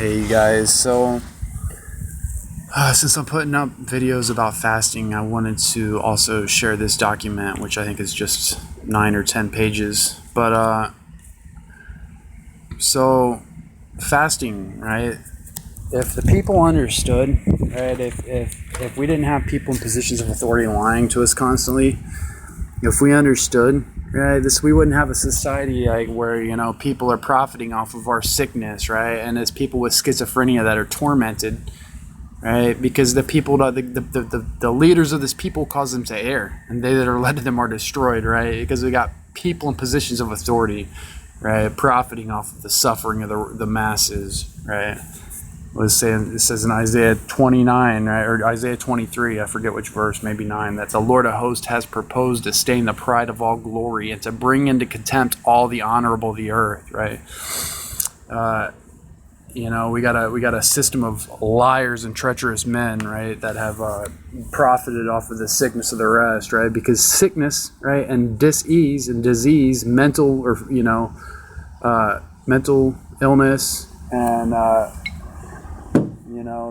Hey guys, so since I'm putting up videos about fasting, I wanted to also share this document, which I think is just 9 or 10 pages. But so fasting, right? If the people understood, right? If we didn't have people in positions of authority lying to us constantly, if we understood, right, we wouldn't have a society like where people are profiting off of our sickness, right? And it's people with schizophrenia that are tormented, right? Because the people, the leaders of this people cause them to err, and they that are led to them are destroyed, right? Because we got people in positions of authority, right, profiting off of the suffering of the masses, right? It says in Isaiah 29, right, or Isaiah 23, I forget which verse, maybe 9, that the Lord of hosts has proposed to stain the pride of all glory and to bring into contempt all the honorable of the earth, right? We got a system of liars and treacherous men, right, that have profited off of the sickness of the rest, right? Because sickness, right, and dis-ease and disease, mental illness, and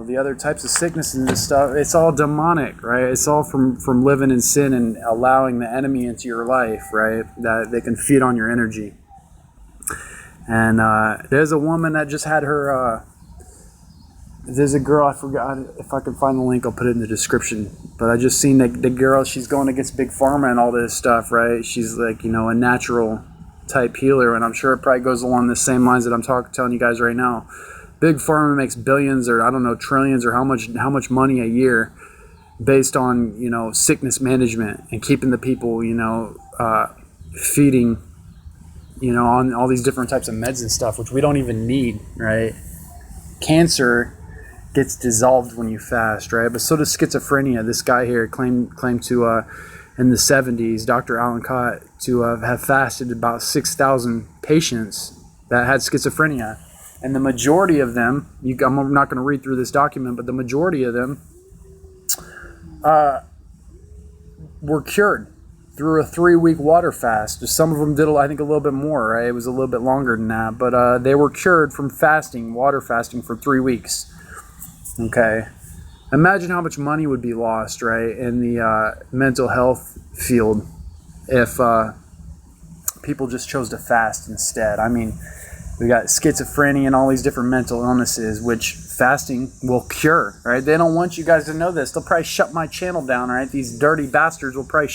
the other types of sicknesses and stuff, it's all demonic, right? It's all from living in sin and allowing the enemy into your life, right? That they can feed on your energy. And there's a woman that just had her, there's a girl, I forgot, if I can find the link, I'll put it in the description. But I just seen the girl, she's going against Big Pharma and all this stuff, right? She's like, a natural type healer, and I'm sure it probably goes along the same lines that I'm telling you guys right now. Big Pharma makes billions, or I don't know, trillions, or how much money a year based on sickness management and keeping the people feeding on all these different types of meds and stuff, which we don't even need, right? Cancer gets dissolved when you fast, right? But so does schizophrenia. This guy here claimed to in the 70s, Dr. Allan Cott, to have fasted about 6,000 patients that had schizophrenia. And the majority of them, I'm not going to read through this document, but the majority of them were cured through a 3-week water fast. Some of them did, I think, a little bit more, right? It was a little bit longer than that. But they were cured from water fasting for 3 weeks. Okay. Imagine how much money would be lost, right, in the mental health field if people just chose to fast instead. I mean, we got schizophrenia and all these different mental illnesses, which fasting will cure, right? They don't want you guys to know this. They'll probably shut my channel down, right? These dirty bastards will probably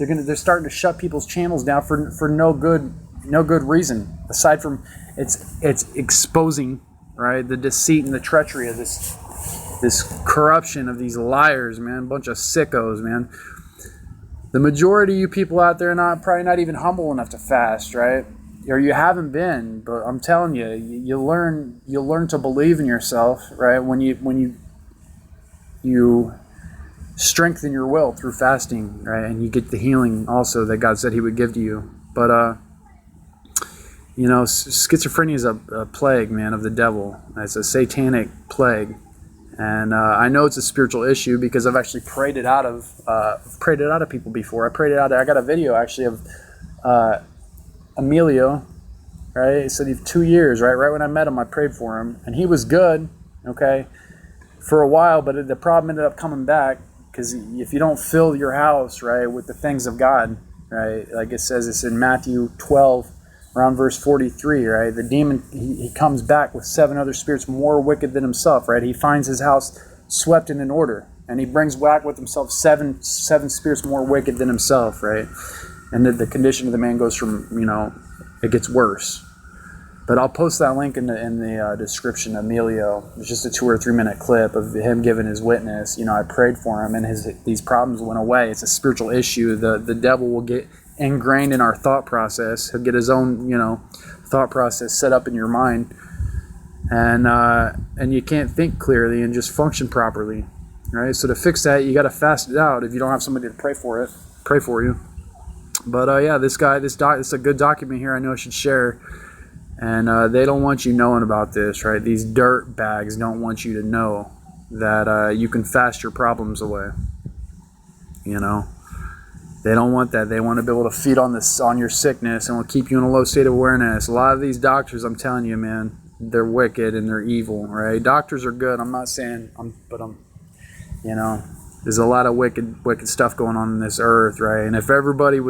they're starting to shut people's channels down for no good reason, aside from it's exposing, right, the deceit and the treachery of this corruption of these liars, man, bunch of sickos, man. The majority of you people out there are probably not even humble enough to fast, right? Or you haven't been, but I'm telling you, you'll learn to believe in yourself, right? When you strengthen your will through fasting, right? And you get the healing also that God said He would give to you. But schizophrenia is a plague, man, of the devil. It's a satanic plague, and I know it's a spiritual issue because I've actually prayed it out of people before. I got a video actually of Emilio, right? He said he 2 years, right? Right when I met him, I prayed for him, and he was good, okay, for a while. But the problem ended up coming back because if you don't fill your house, right, with the things of God, right, like it says, it's in Matthew 12, around verse 43, right? The demon he comes back with 7 other spirits more wicked than himself, right? He finds his house swept and in order, and he brings back with himself seven spirits more wicked than himself, right? And the condition of the man goes from, it gets worse. But I'll post that link in the description. Emilio, it's just a 2 or 3 minute clip of him giving his witness. I prayed for him, and these problems went away. It's a spiritual issue. The devil will get ingrained in our thought process. He'll get his own, thought process set up in your mind, and you can't think clearly and just function properly, right? So to fix that, you got to fast it out. If you don't have somebody to pray for you. But it's a good document here I know I should share. And they don't want you knowing about this, right? These dirt bags don't want you to know that you can fast your problems away. They don't want that. They want to be able to feed on your sickness and will keep you in a low state of awareness. A lot of these doctors, I'm telling you, man, they're wicked and they're evil, right? Doctors are good. I'm not saying, you know, there's a lot of wicked stuff going on in this earth, right? And if everybody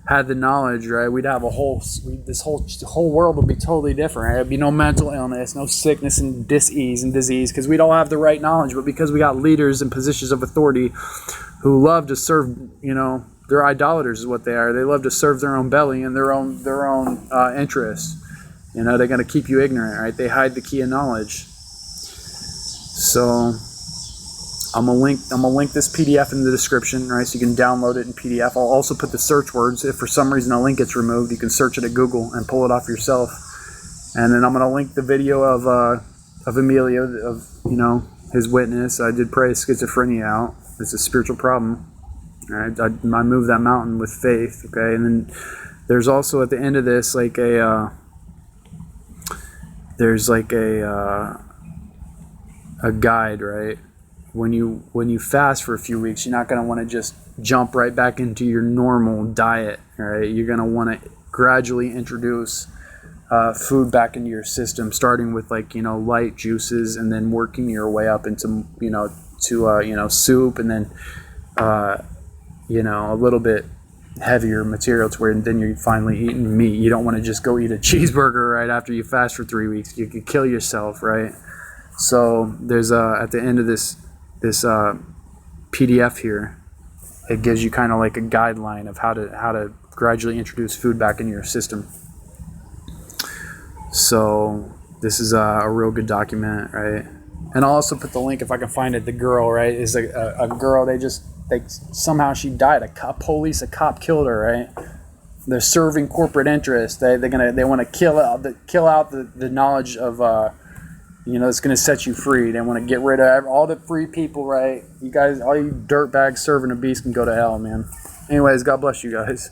had the knowledge, right, we'd have this whole world would be totally different, right? There'd be no mental illness, no sickness and disease, because we'd all have the right knowledge. But because we got leaders in positions of authority who love to serve, you know, they're idolaters is what they are. They love to serve their own belly and their own interests. You know, they're going to keep you ignorant, right? They hide the key of knowledge. So I'm gonna link this PDF in the description, right? So you can download it in PDF. I'll also put the search words. If for some reason a link gets removed, you can search it at Google and pull it off yourself. And then I'm gonna link the video of Emilio, of, you know, his witness. I did pray schizophrenia out. It's a spiritual problem. All right, I moved that mountain with faith. Okay, and then there's also at the end of this like a guide, right? When you fast for a few weeks, you're not going to want to just jump right back into your normal diet, right? You're going to want to gradually introduce food back into your system, starting with, like, you know, light juices, and then working your way up into, you know, to soup, and then you know, a little bit heavier material to where then you're finally eating meat. You don't want to just go eat a cheeseburger right after you fast for 3 weeks. You could kill yourself, right? So there's at the end of this PDF here, it gives you kind of like a guideline of how to gradually introduce food back into your system. So this is a real good document, right? And I'll also put the link, if I can find it. The girl, right, is a girl. Somehow she died. A cop killed her, right? They're serving corporate interests. They want to kill out the knowledge of you know, it's going to set you free. They want to get rid of all the free people, right? You guys, all you dirtbags serving a beast can go to hell, man. Anyways, God bless you guys.